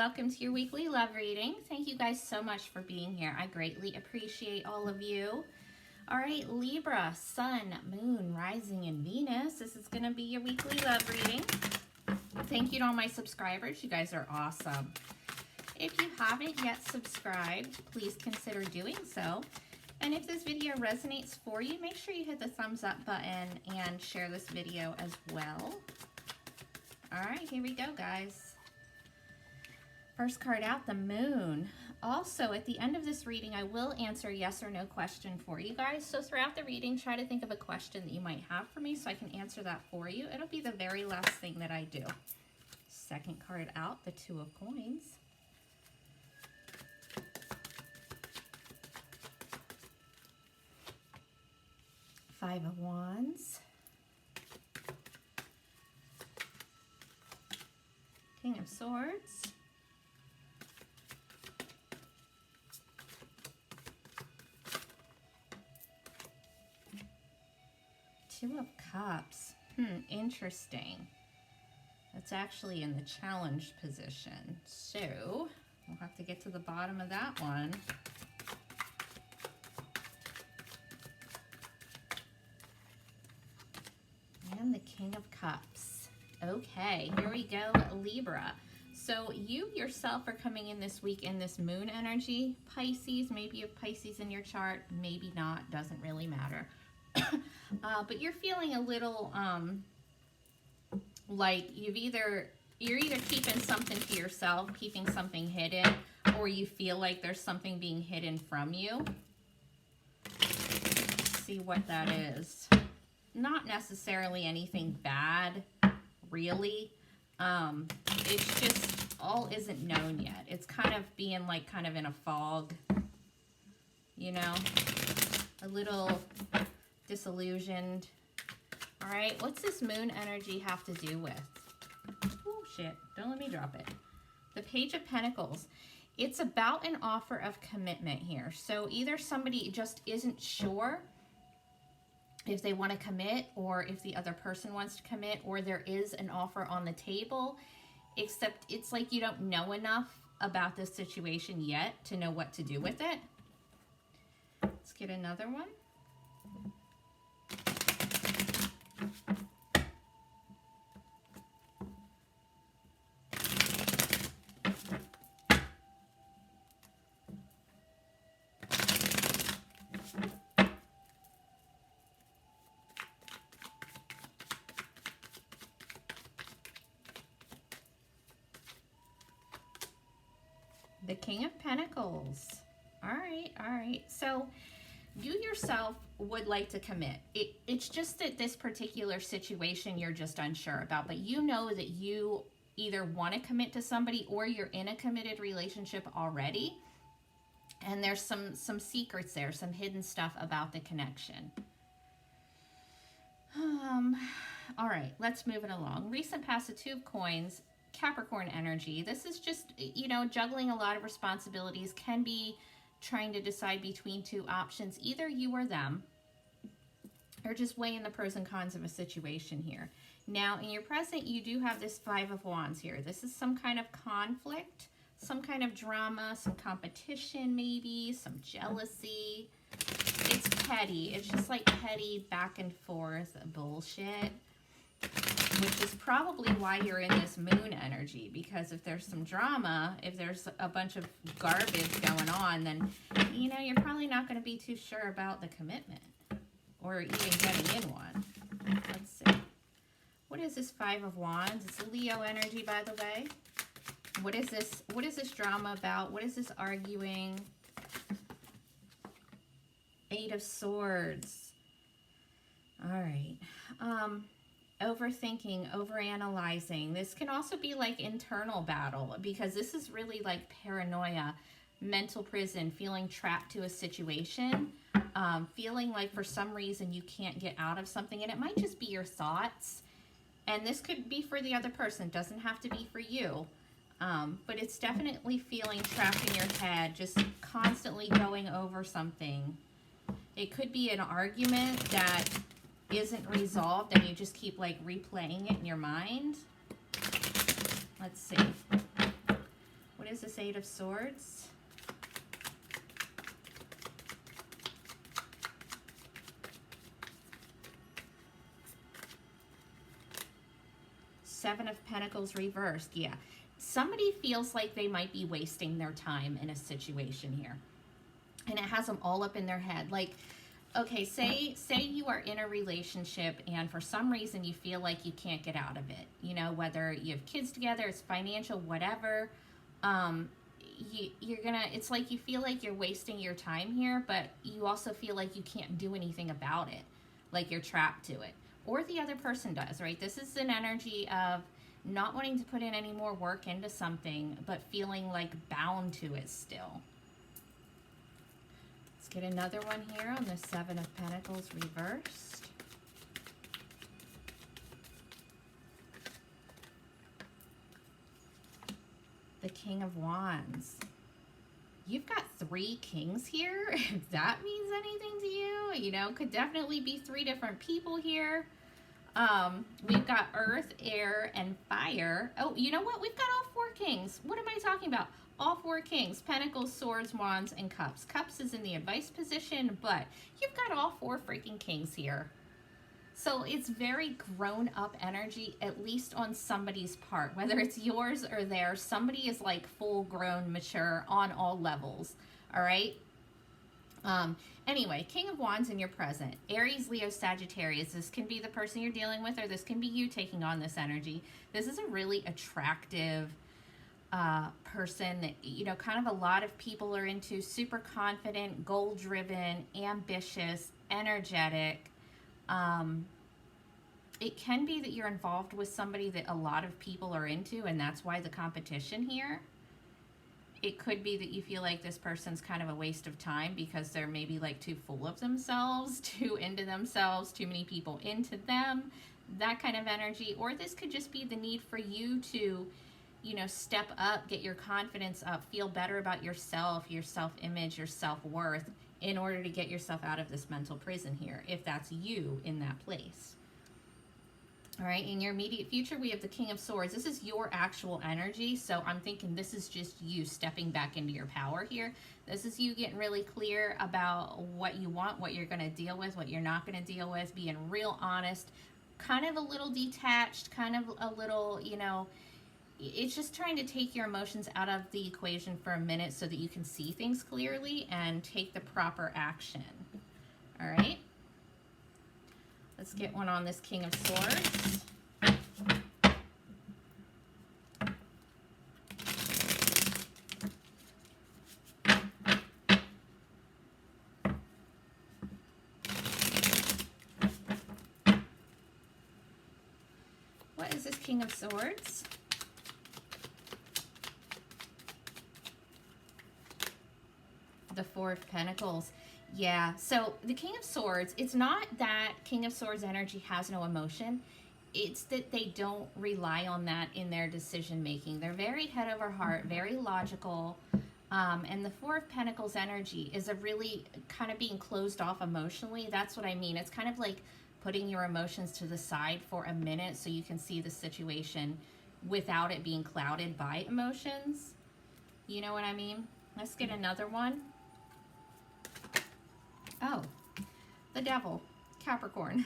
welcome to your weekly love reading. Thank you guys so much for being here. I greatly appreciate all of you. All right, Libra, Sun, Moon, Rising, and Venus. This is going to be your weekly love reading. Thank you to all my subscribers. You guys are awesome. If you haven't yet subscribed, please consider doing so. And if this video resonates for you, make sure you hit the thumbs up button and share this video as well. All right, here we go, guys. First card out, the Moon. Also, at the end of this reading, I will answer a yes or no question for you guys. So throughout the reading, try to think of a question that you might have for me so I can answer that for you. It'll be the very last thing that I do. Second card out, the Two of Coins. Five of Wands. King of Swords. Two of Cups. Interesting. That's actually in the challenge position. So, we'll have to get to the bottom of that one. And the King of Cups. Okay, here we go, Libra. So you yourself are coming in this week in this moon energy, Pisces. Maybe you have Pisces in your chart, maybe not, doesn't really matter. But you're feeling a little like you're either keeping something to yourself, keeping something hidden, or you feel like there's something being hidden from you. Let's see what that is. Not necessarily anything bad, really. It's just all isn't known yet. It's kind of being like kind of in a fog, you know, a little disillusioned. All right, what's this moon energy have to do with? Oh, shit, don't let me drop it. The Page of Pentacles. It's about an offer of commitment here. So either somebody just isn't sure if they want to commit or if the other person wants to commit, or there is an offer on the table, except it's like you don't know enough about this situation yet to know what to do with it. Let's get another one. The King of Pentacles. All right. So you yourself would like to commit. It's just that this particular situation you're just unsure about, but you know that you either want to commit to somebody or you're in a committed relationship already. And there's some secrets there, some hidden stuff about the connection. All right, let's move it along. Recent past, the Two of Coins. Capricorn energy. This is just, you know, juggling a lot of responsibilities, can be trying to decide between two options, either you or them, or just weighing the pros and cons of a situation here. Now, in your present, you do have this Five of Wands here. This is some kind of conflict, some kind of drama, some competition maybe, some jealousy. It's petty. It's just like petty back and forth bullshit, which is probably why you're in this moon energy, because if there's some drama, if there's a bunch of garbage going on, then, you know, you're probably not going to be too sure about the commitment or even getting in one. Let's see. What is this Five of Wands? It's Leo energy, by the way. What is this? What is this drama about? What is this arguing? Eight of Swords. All right. Overthinking, overanalyzing. This can also be like internal battle, because this is really like paranoia, mental prison, feeling trapped to a situation, feeling like for some reason you can't get out of something, and it might just be your thoughts, and this could be for the other person, it doesn't have to be for you, but it's definitely feeling trapped in your head, just constantly going over something. It could be an argument that isn't resolved and you just keep like replaying it in your mind. Let's see. is this Eight of Swords? Seven of Pentacles reversed. Yeah. Somebody feels like they might be wasting their time in a situation here. And it has them all up in their head. Like, okay, say you are in a relationship and for some reason you feel like you can't get out of it. You know, whether you have kids together, it's financial, whatever. It's like you feel like you're wasting your time here, but you also feel like you can't do anything about it. Like you're trapped to it. Or the other person does, right? This is an energy of not wanting to put in any more work into something, but feeling like bound to it still. Let's get another one here on the Seven of Pentacles reversed. The King of Wands. You've got three kings here. If that means anything to you, you know, could definitely be three different people here. We've got earth, air, and fire. Oh, you know what? We've got all four kings. What am I talking about? All four kings. Pentacles, swords, wands, and cups. Cups is in the advice position, but you've got all four freaking kings here. So it's very grown-up energy, at least on somebody's part. Whether it's yours or theirs, somebody is like full-grown, mature on all levels, all right? Anyway, King of Wands in your present. Aries, Leo, Sagittarius. This can be the person you're dealing with, or this can be you taking on this energy. This is a really attractive person that, you know, kind of a lot of people are into. Super confident, goal-driven, ambitious, energetic. It can be that you're involved with somebody that a lot of people are into, and that's why the competition here. It could be that you feel like this person's kind of a waste of time because they're maybe like too full of themselves, too into themselves, too many people into them, that kind of energy. Or this could just be the need for you to, you know, step up, get your confidence up, feel better about yourself, your self-image, your self-worth, in order to get yourself out of this mental prison here, if that's you in that place. All right, in your immediate future, we have the King of Swords. This is your actual energy, so I'm thinking this is just you stepping back into your power here. This is you getting really clear about what you want, what you're going to deal with, what you're not going to deal with, being real honest, kind of a little detached, kind of a little, you know, it's just trying to take your emotions out of the equation for a minute so that you can see things clearly and take the proper action. All right? Let's get one on this King of Swords. What is this King of Swords? The Four of Pentacles. Yeah, so the King of Swords, it's not that King of Swords energy has no emotion. It's that they don't rely on that in their decision making. They're very head over heart, very logical. And the Four of Pentacles energy is a really kind of being closed off emotionally. That's what I mean. It's kind of like putting your emotions to the side for a minute so you can see the situation without it being clouded by emotions. You know what I mean? Let's get another one. Oh, the Devil, Capricorn.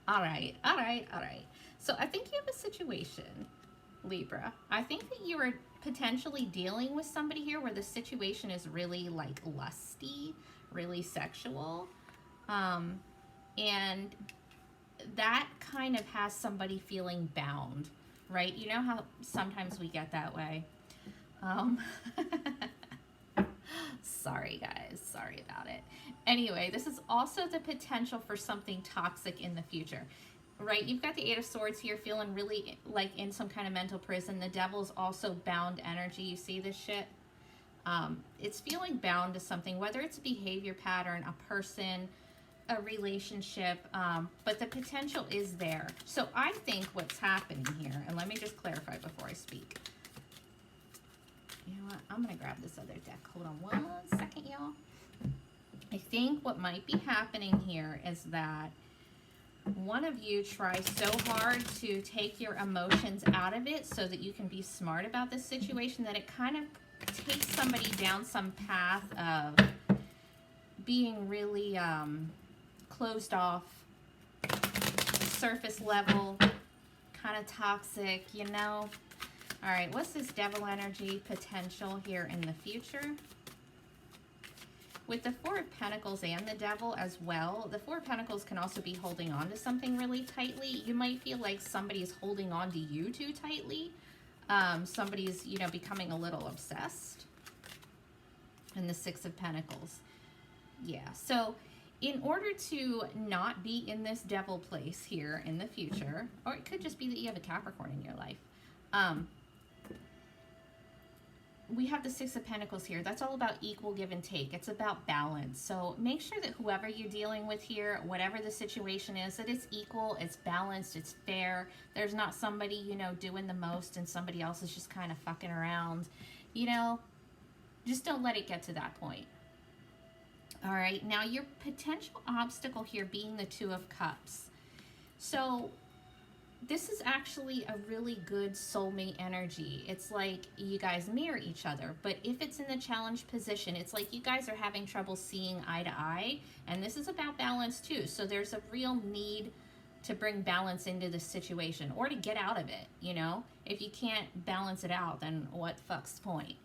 All right. So I think you have a situation, Libra. I think that you are potentially dealing with somebody here where the situation is really like lusty, really sexual. And that kind of has somebody feeling bound, right? You know how sometimes we get that way. Sorry guys, sorry about it. Anyway, this is also the potential for something toxic in the future, right? You've got the Eight of Swords here feeling really like in some kind of mental prison. The Devil's also bound energy. You see this shit? It's feeling bound to something, whether it's a behavior pattern, a person, a relationship, but the potential is there. So I think what's happening here, and let me just clarify before I speak. You know what? I'm going to grab this other deck. Hold on 1 second, y'all. I think what might be happening here is that One of you tries so hard to take your emotions out of it so that you can be smart about this situation that it kind of takes somebody down some path of being really closed off, surface level, kind of toxic, you know. All right, what's this devil energy potential here in the future? With the Four of Pentacles and the Devil as well, the Four of Pentacles can also be holding on to something really tightly. You might feel like somebody's holding on to you too tightly. Somebody's, you know, becoming a little obsessed. And the Six of Pentacles. Yeah, so in order to not be in this devil place here in the future, or it could just be that you have a Capricorn in your life, we have the Six of Pentacles here. That's all about equal give and take. It's about balance. So make sure that whoever you're dealing with here, whatever the situation is, that it's equal, it's balanced, it's fair. There's not somebody, you know, doing the most and somebody else is just kind of fucking around. You know, just don't let it get to that point. All right, now your potential obstacle here being the Two of Cups. So this is actually a really good soulmate energy. It's like you guys mirror each other, but if it's in the challenge position, it's like you guys are having trouble seeing eye to eye, and this is about balance too. So there's a real need to bring balance into the situation or to get out of it, you know? If you can't balance it out, then what the fuck's the point?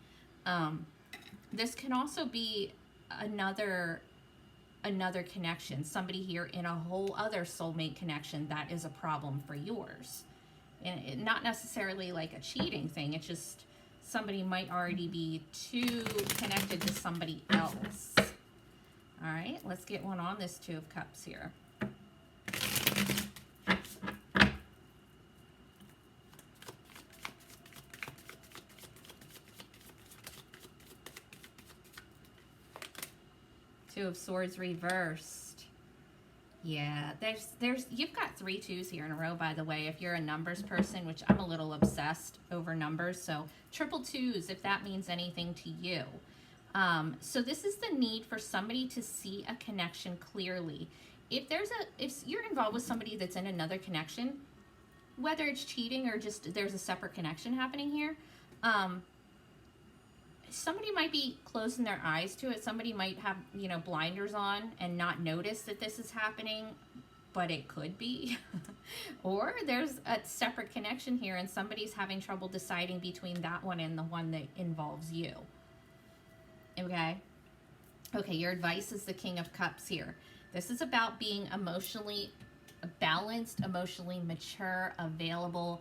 This can also be another connection, somebody here in a whole other soulmate connection that is a problem for yours. And not necessarily like a cheating thing, it's just somebody might already be too connected to somebody else. All right, let's get one on this Two of Cups here. Two of Swords reversed. Yeah, there's you've got 3 2s here in a row, by the way, if you're a numbers person, which I'm a little obsessed over numbers. So triple 2s, if that means anything to you. So this is the need for somebody to see a connection clearly. If you're involved with somebody that's in another connection, whether it's cheating or just there's a separate connection happening here, somebody might be closing their eyes to it. Somebody might have, you know, blinders on and not notice that this is happening, but it could be. Or there's a separate connection here and somebody's having trouble deciding between that one and the one that involves you. Okay? Okay, your advice is the King of Cups here. This is about being emotionally balanced, emotionally mature, available,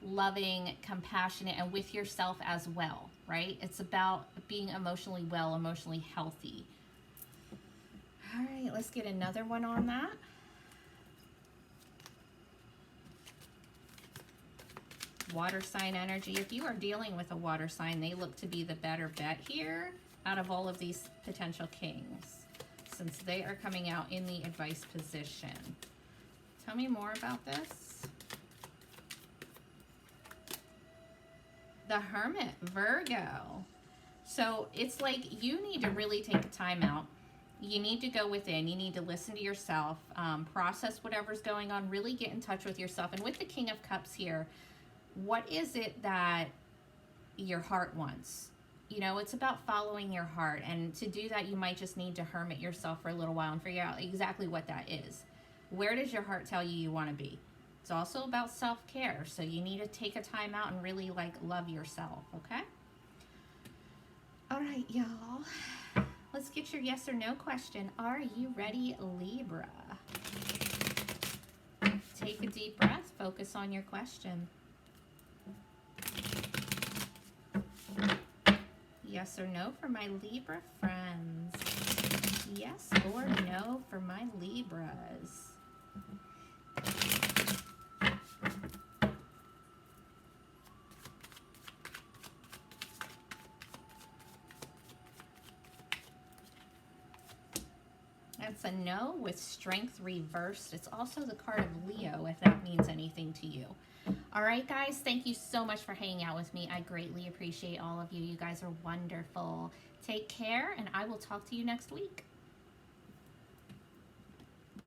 loving, compassionate, and with yourself as well, right? It's about being emotionally well, emotionally healthy. All right, let's get another one on that. Water sign energy. If you are dealing with a water sign, they look to be the better bet here out of all of these potential kings, since they are coming out in the advice position. Tell me more about this. The Hermit, Virgo. So it's like you need to really take a time out. You need to go within. You need to listen to yourself, process whatever's going on, really get in touch with yourself. And with the King of Cups here, what is it that your heart wants? You know, it's about following your heart. And to do that, you might just need to hermit yourself for a little while and figure out exactly what that is. Where does your heart tell you want to be? It's also about self-care, so you need to take a time out and really, like, love yourself, okay? All right, y'all. Let's get your yes or no question. Are you ready, Libra? Take a deep breath. Focus on your question. Yes or no for my Libra friends? Yes or no for my Libras? That's a no with strength reversed. It's also the card of Leo, if that means anything to you. All right, guys, thank you so much for hanging out with me. I greatly appreciate all of you. You guys are wonderful. Take care, and I will talk to you next week.